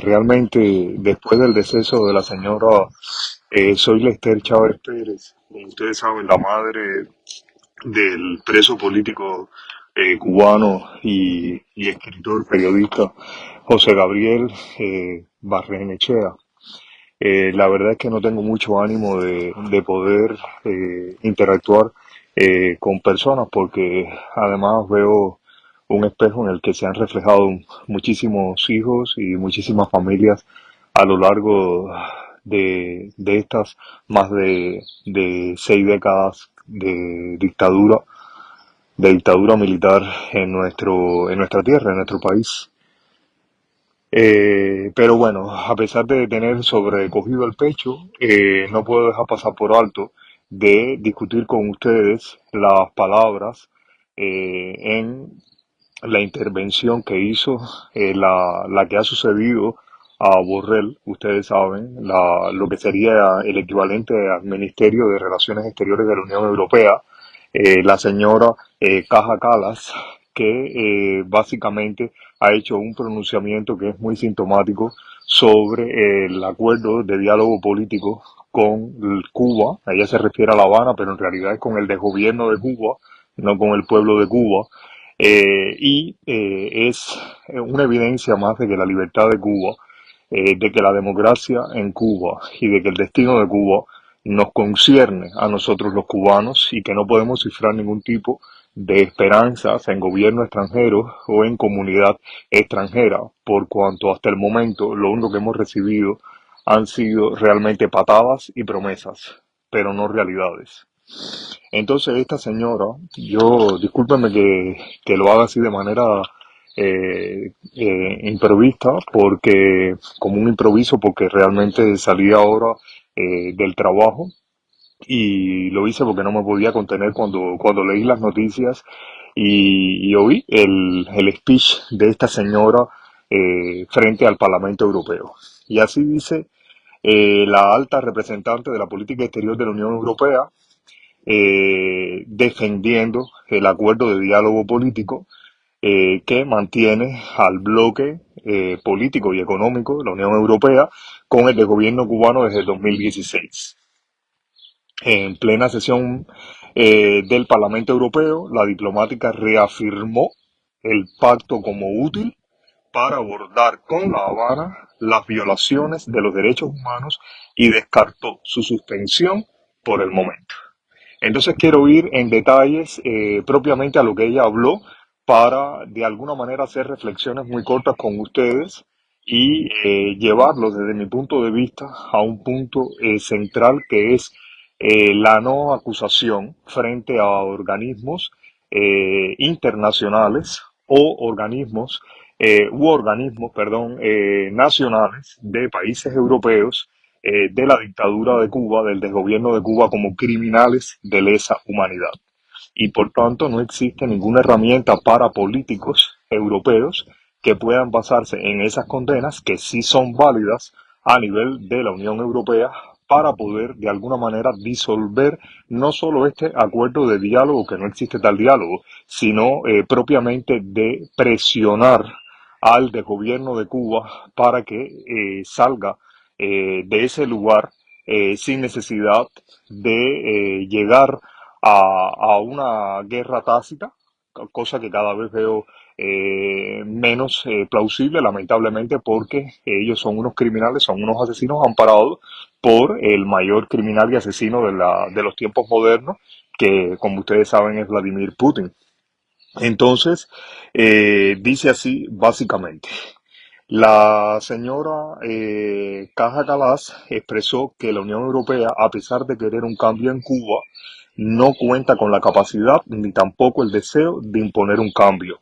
Realmente, después del deceso de la señora Soy Lester Chávez Pérez, como ustedes saben, la madre del preso político cubano y escritor, periodista José Gabriel Barrenechea. La verdad es que no tengo mucho ánimo de poder interactuar con personas porque además veo un espejo en el que se han reflejado muchísimos hijos y muchísimas familias a lo largo de estas más de 6 décadas de dictadura militar en nuestra tierra, en nuestro país. Pero bueno, a pesar de tener sobrecogido el pecho, no puedo dejar pasar por alto de discutir con ustedes las palabras en la intervención que hizo, la que ha sucedido a Borrell, ustedes saben, lo que sería el equivalente al Ministerio de Relaciones Exteriores de la Unión Europea, la señora Kaja Kallas, que básicamente ha hecho un pronunciamiento que es muy sintomático sobre el acuerdo de diálogo político con Cuba. Ella se refiere a La Habana, pero en realidad es con el desgobierno de Cuba, no con el pueblo de Cuba. Es una evidencia más de que la libertad de Cuba, de que la democracia en Cuba y de que el destino de Cuba nos concierne a nosotros los cubanos y que no podemos cifrar ningún tipo de esperanzas en gobierno extranjero o en comunidad extranjera, por cuanto hasta el momento lo único que hemos recibido han sido realmente patadas y promesas, pero no realidades. Entonces esta señora, yo discúlpeme que lo haga así de manera improvista, porque como un improviso, porque realmente salí ahora del trabajo y lo hice porque no me podía contener cuando leí las noticias y oí el speech de esta señora frente al Parlamento Europeo. Y así dice la alta representante de la política exterior de la Unión Europea, defendiendo el acuerdo de diálogo político que mantiene al bloque político y económico de la Unión Europea con el de gobierno cubano desde el 2016. En plena sesión del Parlamento Europeo, la diplomática reafirmó el pacto como útil para abordar con La Habana las violaciones de los derechos humanos y descartó su suspensión por el momento. Entonces quiero ir en detalles propiamente a lo que ella habló para de alguna manera hacer reflexiones muy cortas con ustedes y llevarlos desde mi punto de vista a un punto central que es la no acusación frente a organismos internacionales o organismos, perdón, nacionales de países europeos de la dictadura de Cuba, del desgobierno de Cuba, como criminales de lesa humanidad. Y por tanto no existe ninguna herramienta para políticos europeos que puedan basarse en esas condenas, que sí son válidas a nivel de la Unión Europea, para poder de alguna manera disolver no solo este acuerdo de diálogo, que no existe tal diálogo, sino propiamente de presionar al de gobierno de Cuba para que salga de ese lugar sin necesidad de llegar a una guerra tácita, cosa que cada vez veo menos plausible, lamentablemente, porque ellos son unos criminales, son unos asesinos amparados por el mayor criminal y asesino de los tiempos modernos, que como ustedes saben es Vladimir Putin. Entonces, dice así básicamente. La señora Kaja Kallas expresó que la Unión Europea, a pesar de querer un cambio en Cuba, no cuenta con la capacidad ni tampoco el deseo de imponer un cambio.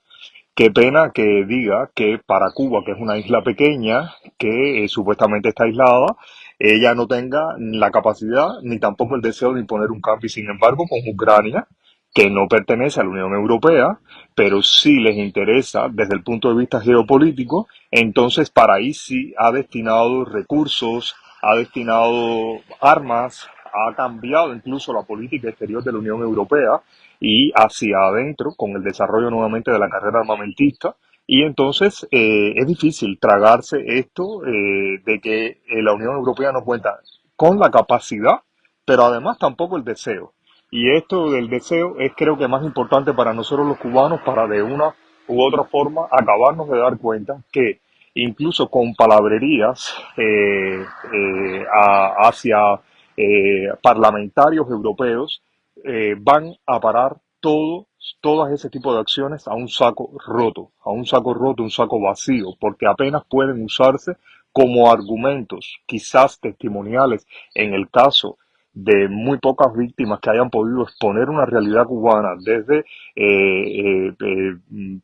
Qué pena que diga que para Cuba, que es una isla pequeña, que supuestamente está aislada, ella no tenga la capacidad ni tampoco el deseo de imponer un cambio. Y sin embargo, con Ucrania, que no pertenece a la Unión Europea, pero sí les interesa desde el punto de vista geopolítico, entonces para ahí sí ha destinado recursos, ha destinado armas, ha cambiado incluso la política exterior de la Unión Europea y hacia adentro, con el desarrollo nuevamente de la carrera armamentista, Y entonces es difícil tragarse esto de que la Unión Europea no cuenta con la capacidad, pero además tampoco el deseo. Y esto del deseo es creo que más importante para nosotros los cubanos para de una u otra forma acabarnos de dar cuenta que incluso con palabrerías hacia parlamentarios europeos van a parar todas ese tipo de acciones un saco roto, un saco vacío, porque apenas pueden usarse como argumentos, quizás testimoniales, en el caso de muy pocas víctimas que hayan podido exponer una realidad cubana desde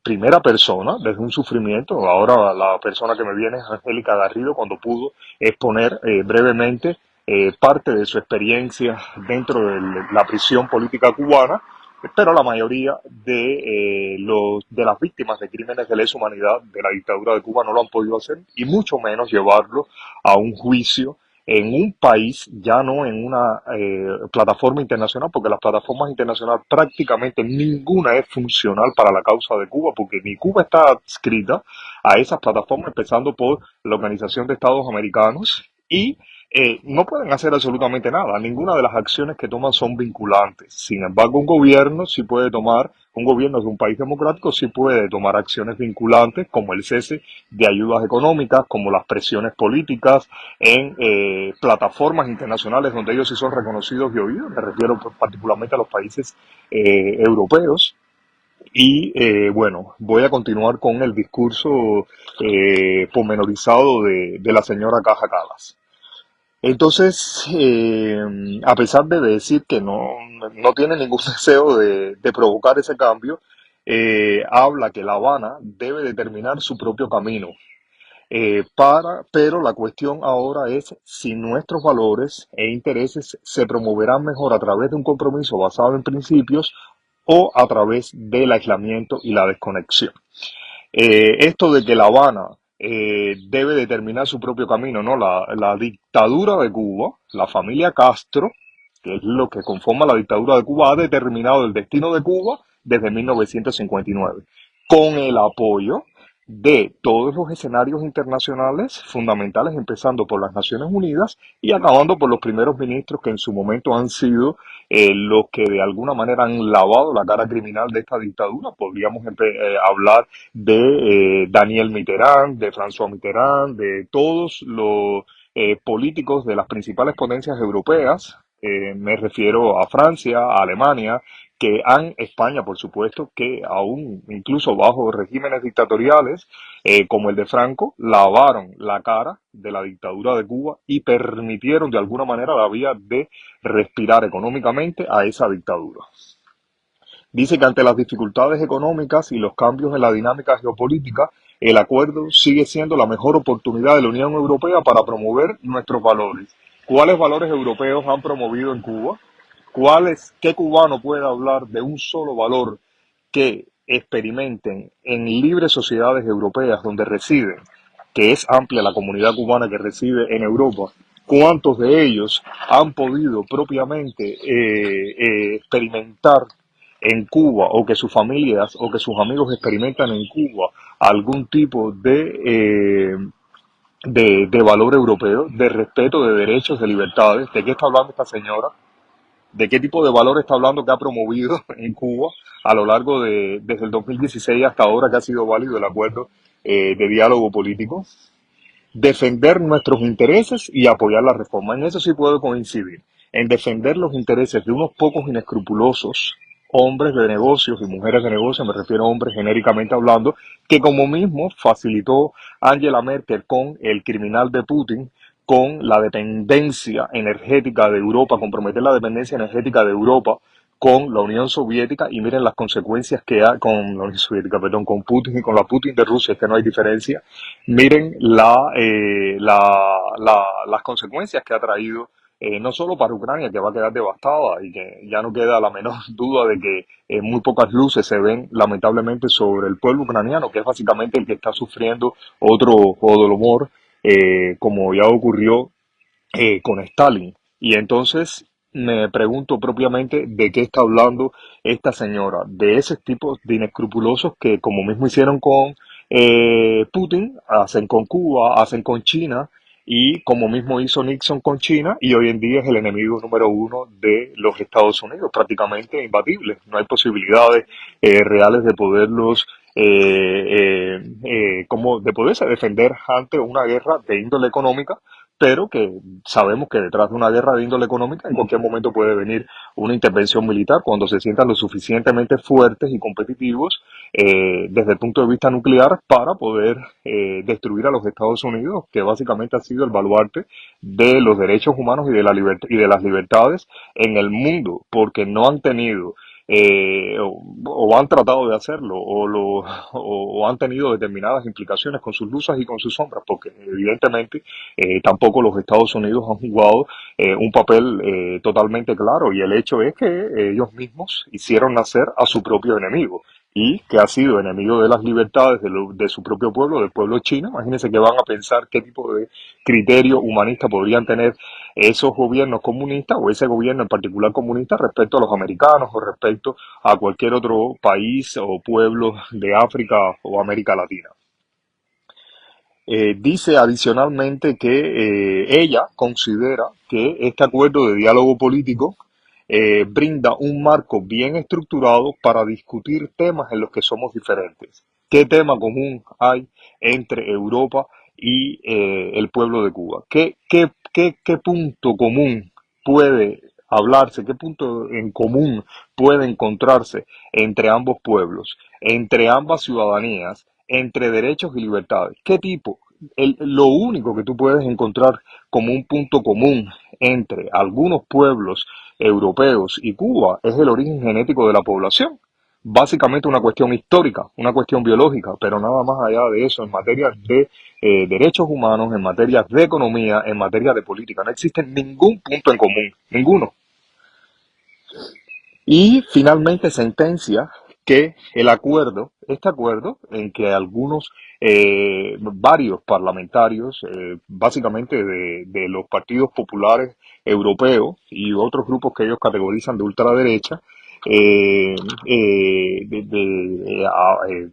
primera persona, desde un sufrimiento. Ahora la persona que me viene es Angélica Garrido, cuando pudo exponer brevemente parte de su experiencia dentro de la prisión política cubana, pero la mayoría de las víctimas de crímenes de lesa humanidad de la dictadura de Cuba no lo han podido hacer, y mucho menos llevarlo a un juicio en un país, ya no en una plataforma internacional, porque las plataformas internacionales prácticamente ninguna es funcional para la causa de Cuba, porque ni Cuba está adscrita a esas plataformas, empezando por la Organización de Estados Americanos, y no pueden hacer absolutamente nada. Ninguna de las acciones que toman son vinculantes. Sin embargo, un gobierno de un país democrático sí puede tomar acciones vinculantes, como el cese de ayudas económicas, como las presiones políticas en plataformas internacionales donde ellos sí son reconocidos y oídos. Me refiero pues, particularmente a los países europeos. Y bueno, voy a continuar con el discurso pormenorizado de la señora Caja Calas. Entonces, a pesar de decir que no tiene ningún deseo de provocar ese cambio, habla que La Habana debe determinar su propio camino. Pero la cuestión ahora es si nuestros valores e intereses se promoverán mejor a través de un compromiso basado en principios o a través del aislamiento y la desconexión. Esto de que La Habana debe determinar su propio camino, ¿no? La dictadura de Cuba, la familia Castro, que es lo que conforma la dictadura de Cuba, ha determinado el destino de Cuba desde 1959, con el apoyo de todos los escenarios internacionales fundamentales, empezando por las Naciones Unidas y acabando por los primeros ministros que en su momento han sido los que de alguna manera han lavado la cara criminal de esta dictadura. Podríamos hablar de Daniel Mitterrand, de François Mitterrand, de todos los políticos de las principales potencias europeas. Me refiero a Francia, a Alemania, España, por supuesto, que aún incluso bajo regímenes dictatoriales como el de Franco, lavaron la cara de la dictadura de Cuba y permitieron de alguna manera la vía de respirar económicamente a esa dictadura. Dice que ante las dificultades económicas y los cambios en la dinámica geopolítica, el acuerdo sigue siendo la mejor oportunidad de la Unión Europea para promover nuestros valores. ¿Cuáles valores europeos han promovido en Cuba? ¿Qué cubano puede hablar de un solo valor que experimenten en libres sociedades europeas donde residen, que es amplia la comunidad cubana que reside en Europa? ¿Cuántos de ellos han podido propiamente experimentar en Cuba, o que sus familias o que sus amigos experimentan en Cuba algún tipo de valor europeo, de respeto de derechos, de libertades? ¿De qué está hablando esta señora? ¿De qué tipo de valor está hablando que ha promovido en Cuba a lo largo desde el 2016 hasta ahora que ha sido válido el acuerdo de diálogo político? Defender nuestros intereses y apoyar la reforma. En eso sí puedo coincidir. En defender los intereses de unos pocos inescrupulosos hombres de negocios y mujeres de negocios, me refiero a hombres genéricamente hablando, que como mismo facilitó Angela Merkel con el criminal de Putin, con la dependencia energética de Europa, comprometer la dependencia energética de Europa con la Unión Soviética, y miren las consecuencias que hay con la Unión Soviética, perdón, con Putin y con la Putin de Rusia, es que no hay diferencia. Miren las consecuencias que ha traído, no solo para Ucrania, que va a quedar devastada y que ya no queda la menor duda de que muy pocas luces se ven lamentablemente sobre el pueblo ucraniano, que es básicamente el que está sufriendo otro Holodomor, como ya ocurrió con Stalin. Y entonces me pregunto propiamente de qué está hablando esta señora, de ese tipo de inescrupulosos que, como mismo hicieron con Putin, hacen con Cuba, hacen con China, y como mismo hizo Nixon con China, y hoy en día es el enemigo número uno de los Estados Unidos, prácticamente imbatible. No hay posibilidades reales de poderlos, como de poderse defender ante una guerra de índole económica, pero que sabemos que detrás de una guerra de índole económica en cualquier momento puede venir una intervención militar cuando se sientan lo suficientemente fuertes y competitivos desde el punto de vista nuclear para poder destruir a los Estados Unidos, que básicamente ha sido el baluarte de los derechos humanos y de y de las libertades en el mundo, porque no han tenido o han tratado de hacerlo o han tenido determinadas implicaciones con sus luces y con sus sombras, porque evidentemente tampoco los Estados Unidos han jugado un papel totalmente claro, y el hecho es que ellos mismos hicieron nacer a su propio enemigo y que ha sido enemigo de las libertades de su propio pueblo, del pueblo chino. Imagínense que van a pensar qué tipo de criterio humanista podrían tener esos gobiernos comunistas o ese gobierno en particular comunista respecto a los americanos o respecto a cualquier otro país o pueblo de África o América Latina. Dice adicionalmente que ella considera que este acuerdo de diálogo político brinda un marco bien estructurado para discutir temas en los que somos diferentes. ¿Qué tema común hay entre Europa y el pueblo de Cuba? ¿Qué punto común puede hablarse? ¿Qué punto en común puede encontrarse entre ambos pueblos, entre ambas ciudadanías, entre derechos y libertades? ¿Qué tipo? Lo único que tú puedes encontrar como un punto común entre algunos pueblos europeos y Cuba es el origen genético de la población. Básicamente una cuestión histórica, una cuestión biológica, pero nada más allá de eso en materia de derechos humanos, en materia de economía, en materia de política. No existe ningún punto en común, ninguno. Y finalmente sentencia que el acuerdo, este acuerdo en que varios parlamentarios, básicamente de los partidos populares europeos y otros grupos que ellos categorizan de ultraderecha,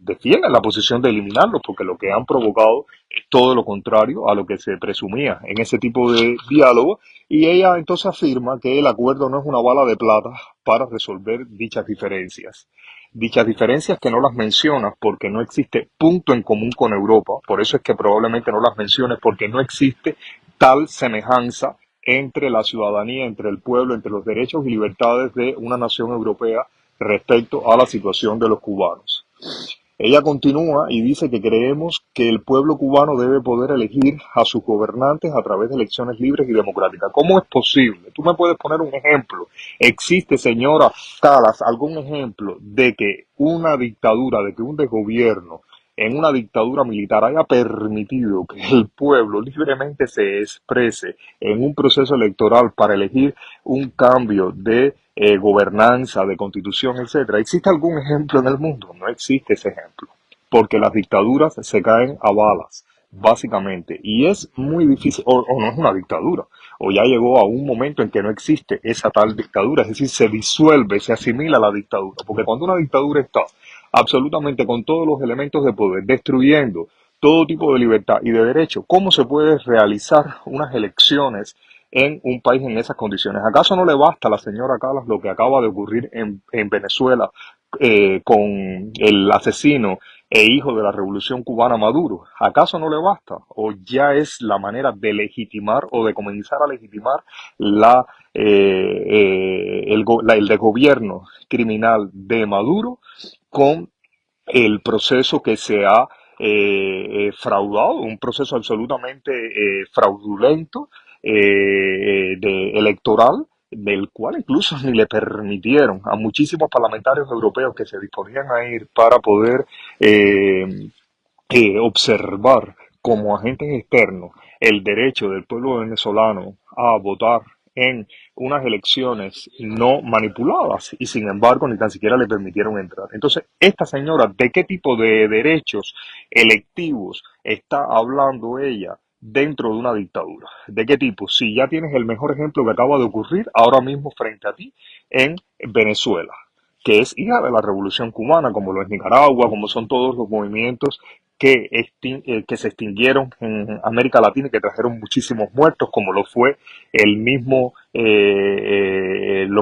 defienden la posición de eliminarlos porque lo que han provocado es todo lo contrario a lo que se presumía en ese tipo de diálogo, y ella entonces afirma que el acuerdo no es una bala de plata para resolver dichas diferencias. Dichas diferencias que no las mencionas porque no existe punto en común con Europa, por eso es que probablemente no las menciones porque no existe tal semejanza entre la ciudadanía, entre el pueblo, entre los derechos y libertades de una nación europea respecto a la situación de los cubanos. Ella continúa y dice que creemos que el pueblo cubano debe poder elegir a sus gobernantes a través de elecciones libres y democráticas. ¿Cómo es posible? Tú me puedes poner un ejemplo. ¿Existe, señora Calas, algún ejemplo de que una dictadura, de que un desgobierno en una dictadura militar haya permitido que el pueblo libremente se exprese en un proceso electoral para elegir un cambio de gobernanza, de constitución, etcétera? ¿Existe algún ejemplo en el mundo? No existe ese ejemplo, porque las dictaduras se caen a balas, básicamente, y es muy difícil, o no es una dictadura, o ya llegó a un momento en que no existe esa tal dictadura, es decir, se disuelve, se asimila a la dictadura, porque cuando una dictadura está absolutamente con todos los elementos de poder, destruyendo todo tipo de libertad y de derecho, ¿cómo se puede realizar unas elecciones en un país en esas condiciones? ¿Acaso no le basta a la señora Calas lo que acaba de ocurrir en Venezuela con el asesino e hijo de la revolución cubana Maduro? ¿Acaso no le basta? ¿O ya es la manera de legitimar o de comenzar a legitimar el desgobierno criminal de Maduro con el proceso que se ha fraudado, un proceso absolutamente fraudulento, electoral, del cual incluso ni le permitieron a muchísimos parlamentarios europeos que se disponían a ir para poder observar como agentes externos el derecho del pueblo venezolano a votar en unas elecciones no manipuladas, y sin embargo ni tan siquiera le permitieron entrar. Entonces, esta señora, ¿de qué tipo de derechos electivos está hablando ella dentro de una dictadura? ¿De qué tipo? Si ya tienes el mejor ejemplo que acaba de ocurrir ahora mismo frente a ti en Venezuela, que es hija de la revolución cubana, como lo es Nicaragua, como son todos los movimientos que se extinguieron en América Latina y que trajeron muchísimos muertos, como lo fue los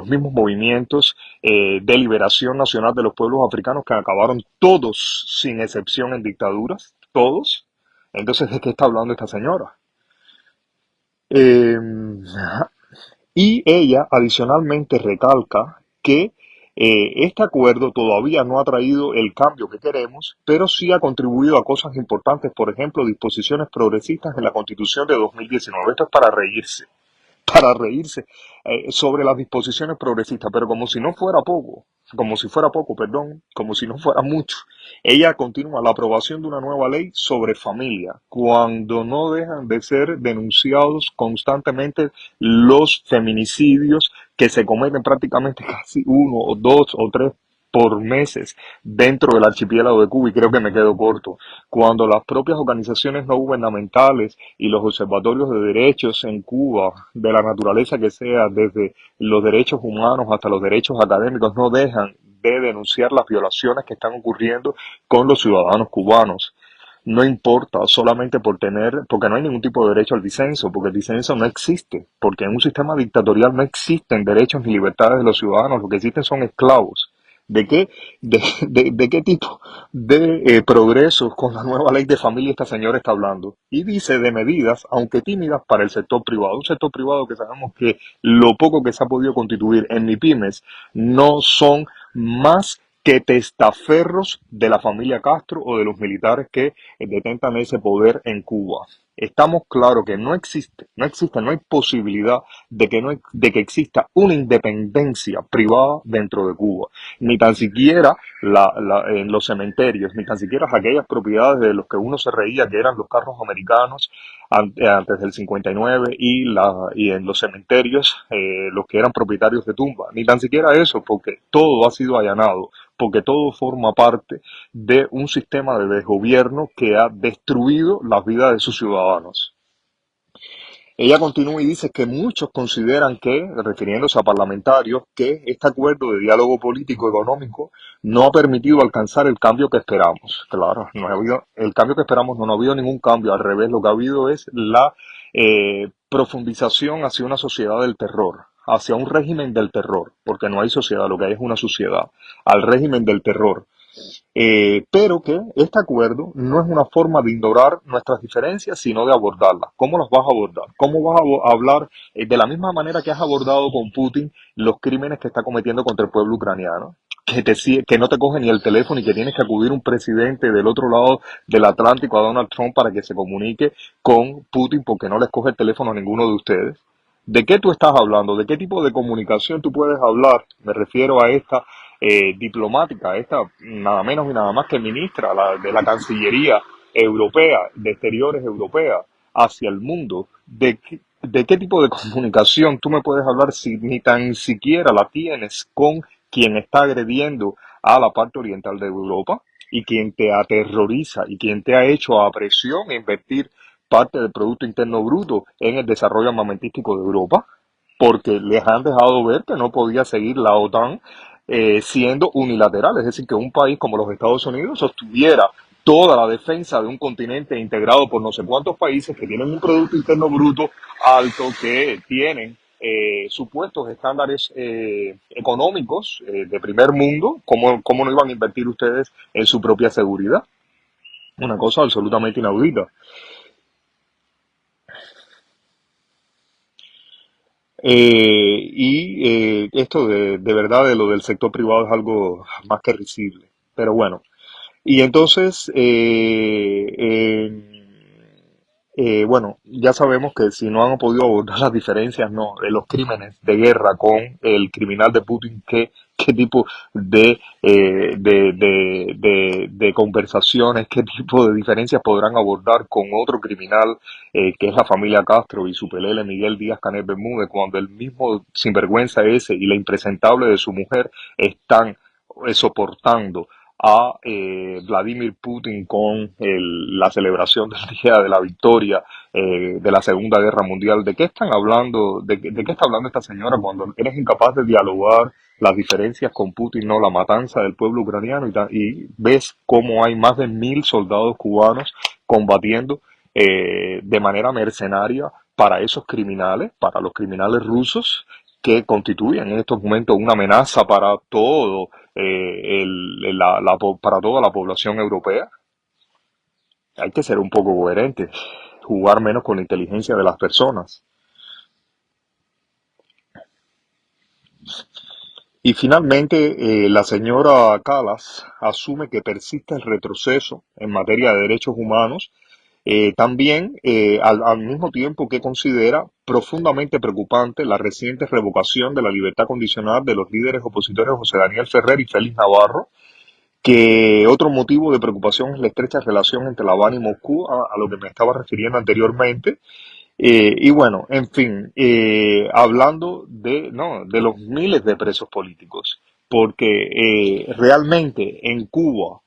mismos movimientos de liberación nacional de los pueblos africanos que acabaron todos, sin excepción, en dictaduras, todos. Entonces, ¿de qué está hablando esta señora? Eh, y ella adicionalmente recalca que este acuerdo todavía no ha traído el cambio que queremos, pero sí ha contribuido a cosas importantes, por ejemplo, disposiciones progresistas en la Constitución de 2019. Esto es para reírse sobre las disposiciones progresistas, pero como si no fuera mucho. Ella continúa la aprobación de una nueva ley sobre familia, cuando no dejan de ser denunciados constantemente los feminicidios que se cometen prácticamente casi uno o dos o tres por meses dentro del archipiélago de Cuba, y creo que me quedo corto, cuando las propias organizaciones no gubernamentales y los observatorios de derechos en Cuba, de la naturaleza que sea, desde los derechos humanos hasta los derechos académicos, no dejan de denunciar las violaciones que están ocurriendo con los ciudadanos cubanos. No importa, solamente porque no hay ningún tipo de derecho al disenso, porque el disenso no existe, porque en un sistema dictatorial no existen derechos ni libertades de los ciudadanos, lo que existen son esclavos. ¿De qué, de qué tipo de progresos con la nueva ley de familia esta señora está hablando? Y dice de medidas, aunque tímidas, para el sector privado. Un sector privado que sabemos que lo poco que se ha podido constituir en MIPYMES no son más que testaferros de la familia Castro o de los militares que detentan ese poder en Cuba. Estamos claros que no hay posibilidad de que exista una independencia privada dentro de Cuba, ni tan siquiera en los cementerios, ni tan siquiera aquellas propiedades de los que uno se reía que eran los carros americanos antes del 59 y en los cementerios los que eran propietarios de tumbas, ni tan siquiera eso, porque todo ha sido allanado, porque todo forma parte de un sistema de desgobierno que ha destruido las vidas de sus ciudadanos. Ella continúa y dice que muchos consideran que, refiriéndose a parlamentarios, que este acuerdo de diálogo político económico no ha permitido alcanzar el cambio que esperamos. Claro, no ha habido el cambio que esperamos, no ha habido ningún cambio, al revés, lo que ha habido es la profundización hacia una sociedad del terror, hacia un régimen del terror, porque no hay sociedad, lo que hay es una sociedad, al régimen del terror. Pero que este acuerdo no es una forma de ignorar nuestras diferencias, sino de abordarlas. ¿Cómo las vas a abordar? ¿Cómo vas a hablar de la misma manera que has abordado con Putin los crímenes que está cometiendo contra el pueblo ucraniano? Que no te coge ni el teléfono y que tienes que acudir un presidente del otro lado del Atlántico, a Donald Trump, para que se comunique con Putin porque no les coge el teléfono a ninguno de ustedes. ¿De qué tú estás hablando? ¿De qué tipo de comunicación tú puedes hablar? Me refiero a esta diplomática, esta nada menos y nada más que ministra de la Cancillería Europea, de Exteriores Europea, hacia el mundo. De qué tipo de comunicación tú me puedes hablar si ni tan siquiera la tienes con quien está agrediendo a la parte oriental de Europa y quien te aterroriza y quien te ha hecho a presión invertir parte del Producto Interno Bruto en el desarrollo armamentístico de Europa? Porque les han dejado ver que no podía seguir la OTAN siendo unilateral, es decir, que un país como los Estados Unidos sostuviera toda la defensa de un continente integrado por no sé cuántos países que tienen un Producto Interno Bruto alto, que tienen supuestos estándares económicos de primer mundo. ¿Cómo no iban a invertir ustedes en su propia seguridad? Una cosa absolutamente inaudita. Esto de verdad de lo del sector privado es algo más que risible. Pero bueno, y entonces, bueno, ya sabemos que si no han podido abordar las diferencias, no, de los crímenes de guerra con el criminal de Putin, qué tipo de conversaciones, qué tipo de diferencias podrán abordar con otro criminal que es la familia Castro y su pelele Miguel Díaz Canel Bermúdez, cuando el mismo sinvergüenza ese y la impresentable de su mujer están soportando a Vladimir Putin con la celebración del Día de la Victoria de la Segunda Guerra Mundial. ¿De qué están hablando? De qué está hablando esta señora cuando eres incapaz de dialogar las diferencias con Putin, no la matanza del pueblo ucraniano y ves cómo hay más de 1.000 soldados cubanos combatiendo de manera mercenaria para esos criminales, para los criminales rusos que constituyen en estos momentos una amenaza para todo para toda la población europea? Hay que ser un poco coherentes, jugar menos con la inteligencia de las personas. Y finalmente, la señora Calas asume que persiste el retroceso en materia de derechos humanos, también al mismo tiempo que considera profundamente preocupante la reciente revocación de la libertad condicional de los líderes opositores José Daniel Ferrer y Félix Navarro, que otro motivo de preocupación es la estrecha relación entre La Habana y Moscú, a lo que me estaba refiriendo anteriormente, y bueno, en fin, hablando de, no, de los miles de presos políticos, porque realmente en Cuba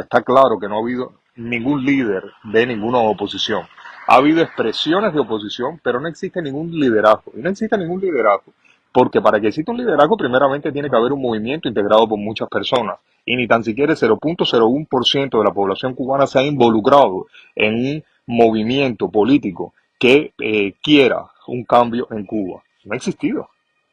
está claro que no ha habido ningún líder de ninguna oposición. Ha habido expresiones de oposición, pero no existe ningún liderazgo. Y no existe ningún liderazgo, porque para que exista un liderazgo, primeramente tiene que haber un movimiento integrado por muchas personas. Y ni tan siquiera el 0,01% de la población cubana se ha involucrado en un movimiento político que quiera un cambio en Cuba. No ha existido.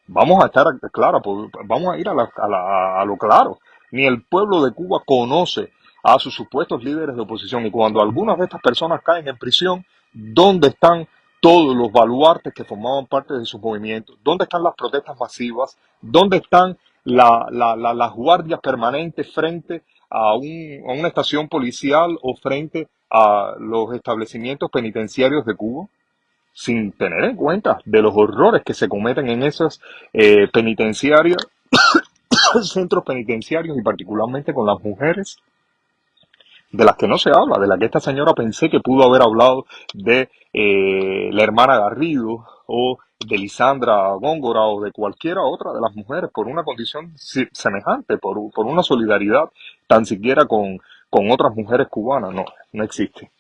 Vamos a estar claro, vamos a ir a lo claro. Ni el pueblo de Cuba conoce a sus supuestos líderes de oposición. Y cuando algunas de estas personas caen en prisión, ¿dónde están todos los baluartes que formaban parte de sus movimientos? ¿Dónde están las protestas masivas? ¿Dónde están las guardias permanentes frente a una estación policial o frente a los establecimientos penitenciarios de Cuba? Sin tener en cuenta de los horrores que se cometen en esos penitenciarios, centros penitenciarios y particularmente con las mujeres, de las que no se habla, de la que esta señora pensé que pudo haber hablado de la hermana Garrido o de Lisandra Góngora o de cualquiera otra de las mujeres por una condición semejante, por una solidaridad tan siquiera con otras mujeres cubanas. No, no existe.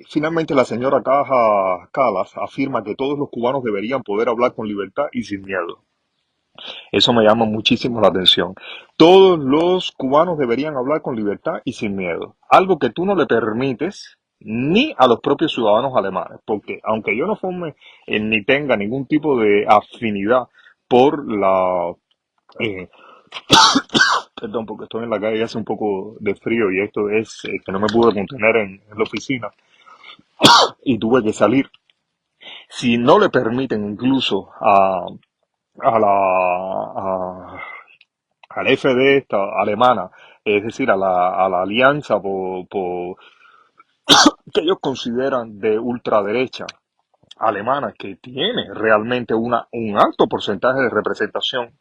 Finalmente, la señora Calas afirma que todos los cubanos deberían poder hablar con libertad y sin miedo. Eso me llama muchísimo la atención. Todos los cubanos deberían hablar con libertad y sin miedo. Algo que tú no le permites ni a los propios ciudadanos alemanes, porque aunque yo no forme ni tenga ningún tipo de afinidad por eh, perdón, porque estoy en la calle y hace un poco de frío y esto es que no me pude contener en la oficina y tuve que salir. Si no le permiten incluso a a la FD esta alemana, es decir, a la alianza que ellos consideran de ultraderecha alemana, que tiene realmente un alto porcentaje de representación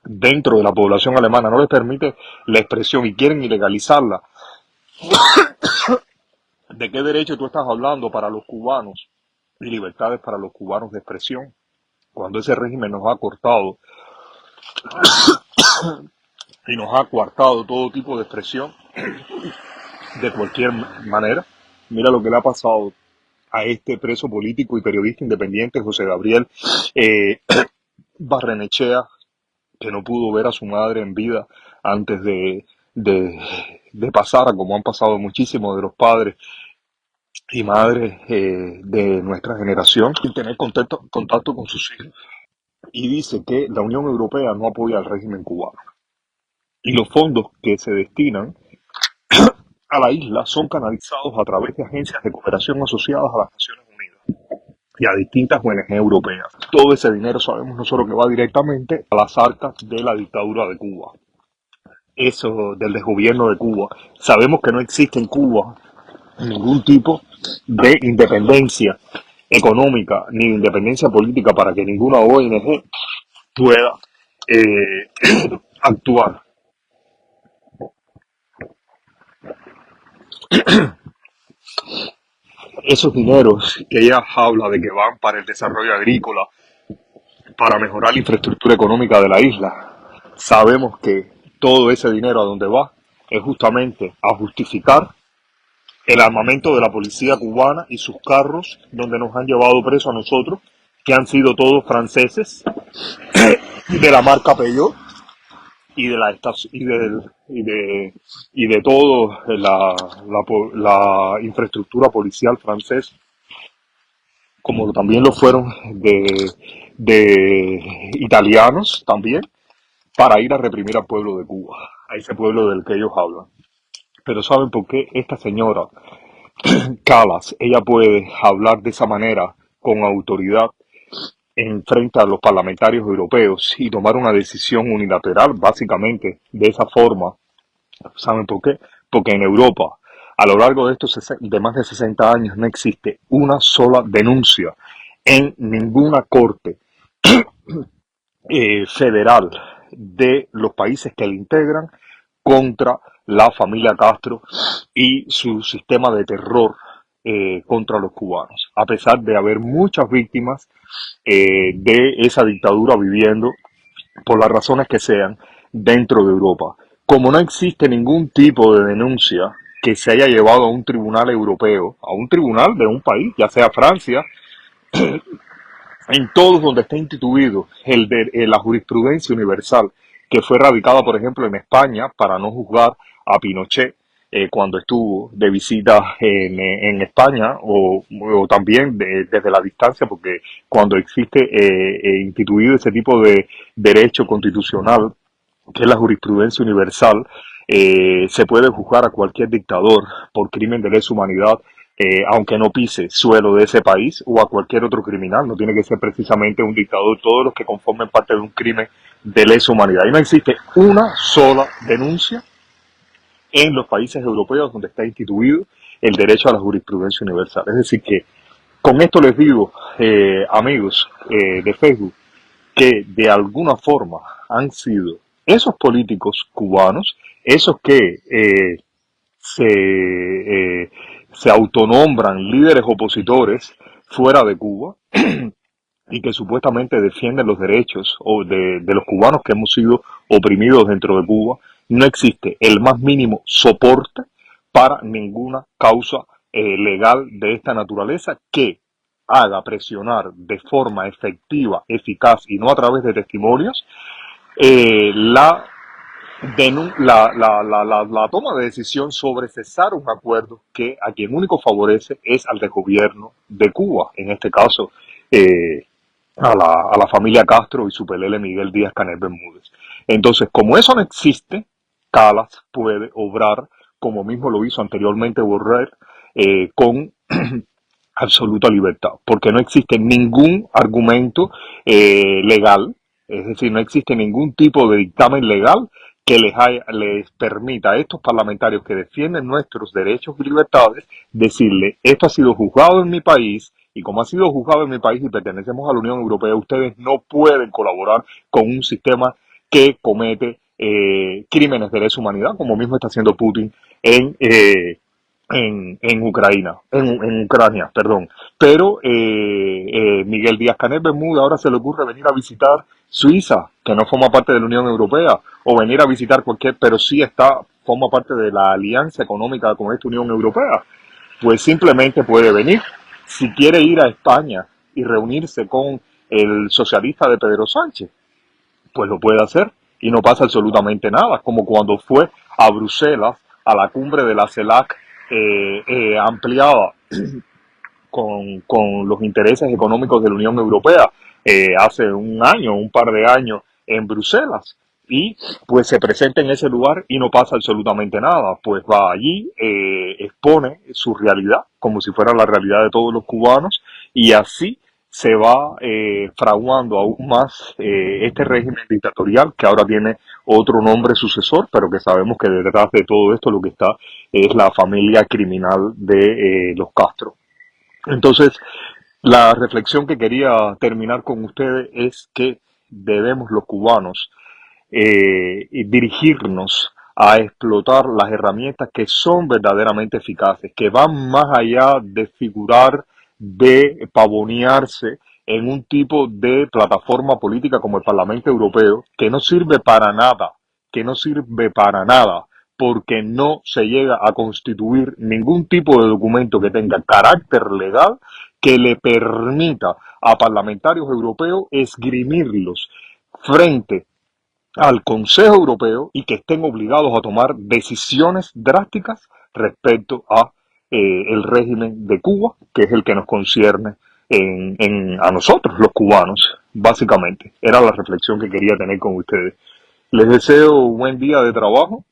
dentro de la población alemana, no les permite la expresión y quieren ilegalizarla. ¿De qué derecho tú estás hablando para los cubanos y libertades para los cubanos de expresión? Cuando ese régimen nos ha cortado y nos ha coartado todo tipo de expresión de cualquier manera. Mira lo que le ha pasado a este preso político y periodista independiente José Gabriel eh, Barrenechea, que no pudo ver a su madre en vida antes de, de pasar, a como han pasado muchísimos de los padres y madres de nuestra generación, sin tener contacto con sus hijos. Y dice que la Unión Europea no apoya al régimen cubano. Y los fondos que se destinan a la isla son canalizados a través de agencias de cooperación asociadas a las Naciones Unidas y a distintas ONG europeas. Todo ese dinero sabemos nosotros que va directamente a las arcas de la dictadura de Cuba, eso del desgobierno de Cuba. Sabemos que no existe en Cuba ningún tipo de independencia económica ni de independencia política para que ninguna ONG pueda actuar. Esos dineros que ella habla de que van para el desarrollo agrícola para mejorar la infraestructura económica de la isla. Sabemos que todo ese dinero a donde va es justamente a justificar el armamento de la policía cubana y sus carros donde nos han llevado presos a nosotros, que han sido todos franceses, de la marca Peugeot y de la y de todo la infraestructura policial francesa, como también lo fueron de italianos también, para ir a reprimir al pueblo de Cuba, a ese pueblo del que ellos hablan. Pero ¿saben por qué esta señora Calas, ella puede hablar de esa manera con autoridad en frente a los parlamentarios europeos y tomar una decisión unilateral, básicamente de esa forma? ¿Saben por qué? Porque en Europa, a lo largo de estos de más de 60 años, no existe una sola denuncia en ninguna corte federal de los países que le integran contra la familia Castro y su sistema de terror contra los cubanos, a pesar de haber muchas víctimas de esa dictadura viviendo, por las razones que sean, dentro de Europa. Como no existe ningún tipo de denuncia que se haya llevado a un tribunal europeo, a un tribunal de un país, ya sea Francia, en todos donde está instituido la jurisprudencia universal, que fue radicada, por ejemplo, en España para no juzgar a Pinochet cuando estuvo de visita en España, o también desde la distancia, porque cuando existe instituido ese tipo de derecho constitucional, que es la jurisprudencia universal, se puede juzgar a cualquier dictador por crimen de lesa humanidad, aunque no pise suelo de ese país, o a cualquier otro criminal. No tiene que ser precisamente un dictador, todos los que conformen parte de un crimen de lesa humanidad. Y no existe una sola denuncia en los países europeos donde está instituido el derecho a la jurisprudencia universal. Es decir, que con esto les digo, amigos de Facebook, que de alguna forma han sido esos políticos cubanos, esos que se autonombran líderes opositores fuera de Cuba y que supuestamente defienden los derechos de los cubanos que hemos sido oprimidos dentro de Cuba. No existe el más mínimo soporte para ninguna causa legal de esta naturaleza que haga presionar de forma efectiva, eficaz y no a través de testimonios la la toma de decisión sobre cesar un acuerdo que a quien único favorece es al desgobierno de Cuba, en este caso eh, a la familia Castro y su pelele Miguel Díaz-Canel Bermúdez. Entonces, como eso no existe, Calas puede obrar, como mismo lo hizo anteriormente Borrell, con absoluta libertad, porque no existe ningún argumento legal, es decir, no existe ningún tipo de dictamen legal que les permita a estos parlamentarios que defienden nuestros derechos y libertades decirle, esto ha sido juzgado en mi país y como ha sido juzgado en mi país y pertenecemos a la Unión Europea, ustedes no pueden colaborar con un sistema que comete crímenes de lesa humanidad, como mismo está haciendo Putin en, eh, en Ucrania, en Ucrania, perdón. Pero Miguel Díaz-Canel Bermúdez ahora se le ocurre venir a visitar Suiza, que no forma parte de la Unión Europea, o venir a visitar cualquier, pero sí forma parte de la alianza económica con esta Unión Europea. Pues simplemente puede venir. Si quiere ir a España y reunirse con el socialista de Pedro Sánchez, pues lo puede hacer y no pasa absolutamente nada, como cuando fue a Bruselas a la cumbre de la CELAC ampliada con los intereses económicos de la Unión Europea hace un año, un par de años en Bruselas. Y pues se presenta en ese lugar y no pasa absolutamente nada. Pues va allí, expone su realidad como si fuera la realidad de todos los cubanos y así se va fraguando aún más este régimen dictatorial que ahora tiene otro nombre sucesor, pero que sabemos que detrás de todo esto lo que está es la familia criminal de los Castro. Entonces, la reflexión que quería terminar con ustedes es que debemos los cubanos y dirigirnos a explotar las herramientas que son verdaderamente eficaces, que van más allá de figurar, de pavonearse en un tipo de plataforma política como el Parlamento Europeo, que no sirve para nada, que no sirve para nada, porque no se llega a constituir ningún tipo de documento que tenga carácter legal que le permita a parlamentarios europeos esgrimirlos frente al Consejo Europeo y que estén obligados a tomar decisiones drásticas respecto a el régimen de Cuba, que es el que nos concierne a nosotros, los cubanos, básicamente. Era la reflexión que quería tener con ustedes. Les deseo un buen día de trabajo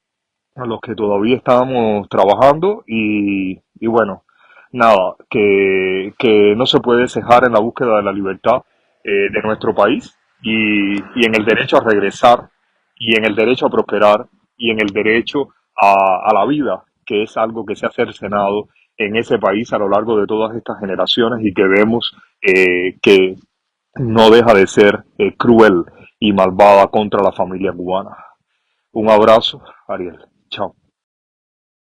a los que todavía estamos trabajando y bueno, nada, que no se puede cejar en la búsqueda de la libertad de nuestro país y en el derecho a regresar y en el derecho a prosperar y en el derecho a la vida, que es algo que se ha cercenado en ese país a lo largo de todas estas generaciones y que vemos que no deja de ser cruel y malvada contra la familia cubana. Un abrazo, Ariel. Chao.